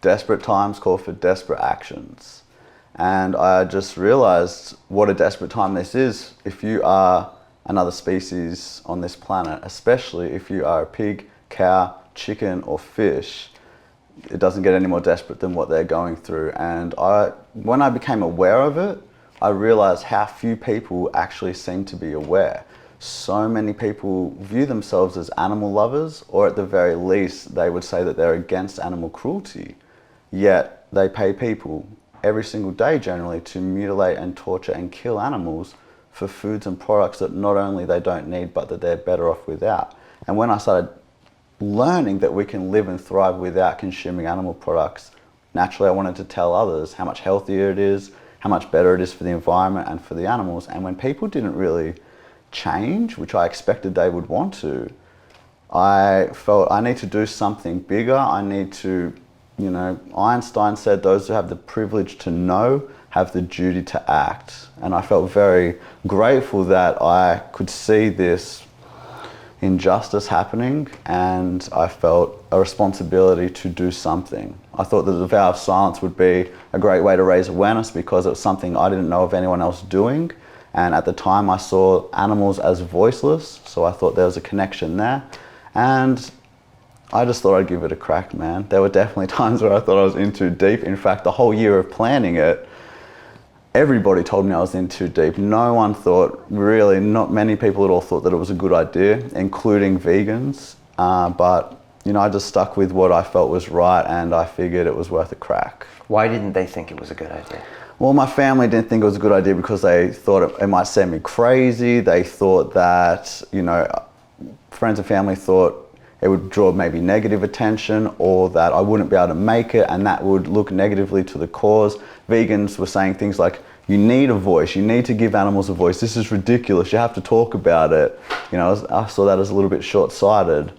desperate times call for desperate actions. And I just realized what a desperate time this is if you are another species on this planet, especially if you are a pig, cow, chicken, or fish. It doesn't get any more desperate than what they're going through. And when I became aware of it, I realized how few people actually seem to be aware. So many people view themselves as animal lovers, or at the very least, they would say that they're against animal cruelty. Yet they pay people every single day generally to mutilate and torture and kill animals for foods and products that not only they don't need, but that they're better off without. And when I started learning that we can live and thrive without consuming animal products, naturally I wanted to tell others how much healthier it is, how much better it is for the environment and for the animals. And when people didn't really change, which I expected they would want to, I felt I need to do something bigger. I need to, Einstein said those who have the privilege to know have the duty to act. And I felt very grateful that I could see this injustice happening, and I felt a responsibility to do something. I thought that the vow of silence would be a great way to raise awareness because it was something I didn't know of anyone else doing. And at the time I saw animals as voiceless, so I thought there was a connection there. And I just thought I'd give it a crack, man. There were definitely times where I thought I was in too deep. In fact, the whole year of planning it, everybody told me I was in too deep. No one thought, really, not many people at all thought that it was a good idea, including vegans. But I just stuck with what I felt was right, and I figured it was worth a crack. Why didn't they think it was a good idea? Well, my family didn't think it was a good idea because they thought it might send me crazy. They thought that, friends and family thought it would draw maybe negative attention, or that I wouldn't be able to make it, and that would look negatively to the cause. Vegans were saying things like, you need a voice, you need to give animals a voice, this is ridiculous, you have to talk about it. I saw that as a little bit short-sighted.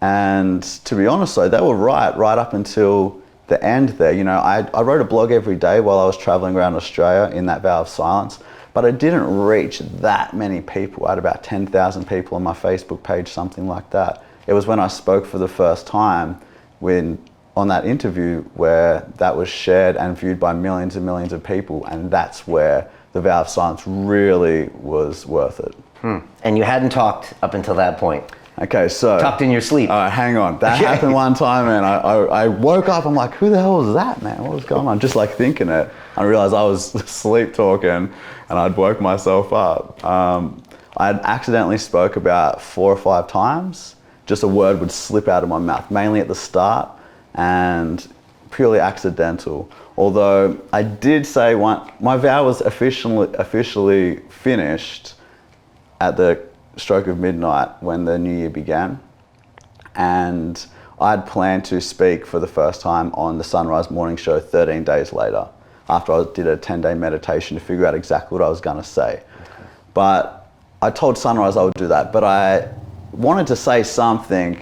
And to be honest though, they were right up until the end there. I wrote a blog every day while I was traveling around Australia in that vow of silence, but I didn't reach that many people. I had about 10,000 people on my Facebook page, something like that. It was when I spoke for the first time on that interview where that was shared and viewed by millions and millions of people, and that's where the vow of silence really was worth it. And you hadn't talked up until that point? Okay, so... Talked in your sleep? All right, hang on. That happened one time, and I woke up, I'm like, who the hell was that, man? What was going on? Just like thinking it. I realized I was sleep talking, and I'd woke myself up. I'd accidentally spoke about 4 or 5 times. Just a word would slip out of my mouth, mainly at the start, and purely accidental. Although I did say my vow was officially finished at the stroke of midnight when the new year began. And I'd planned to speak for the first time on the Sunrise Morning Show 13 days later, after I did a 10-day meditation to figure out exactly what I was gonna say. But I told Sunrise I would do that, but I wanted to say something,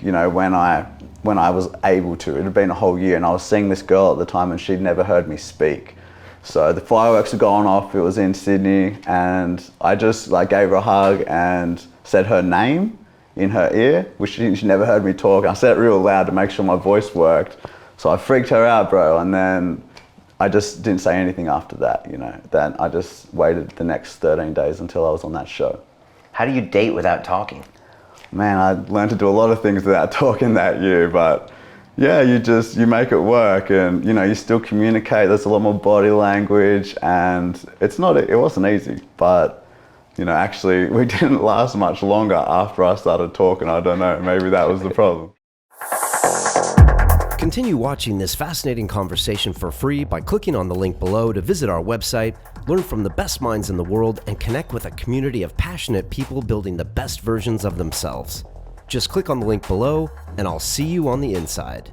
when I was able to. It had been a whole year, and I was seeing this girl at the time, and she'd never heard me speak. So the fireworks were going off, it was in Sydney, and I just gave her a hug and said her name in her ear, which she never heard me talk. I said it real loud to make sure my voice worked. So I freaked her out, bro, and then I just didn't say anything after that, Then I just waited the next 13 days until I was on that show. How do you date without talking? Man, I learned to do a lot of things without talking that year, but yeah, you make it work, and you still communicate. There's a lot more body language, and it wasn't easy, but actually we didn't last much longer after I started talking. I don't know, maybe that was the problem. Continue watching this fascinating conversation for free by clicking on the link below to visit our website, learn from the best minds in the world, and connect with a community of passionate people building the best versions of themselves. Just click on the link below, and I'll see you on the inside.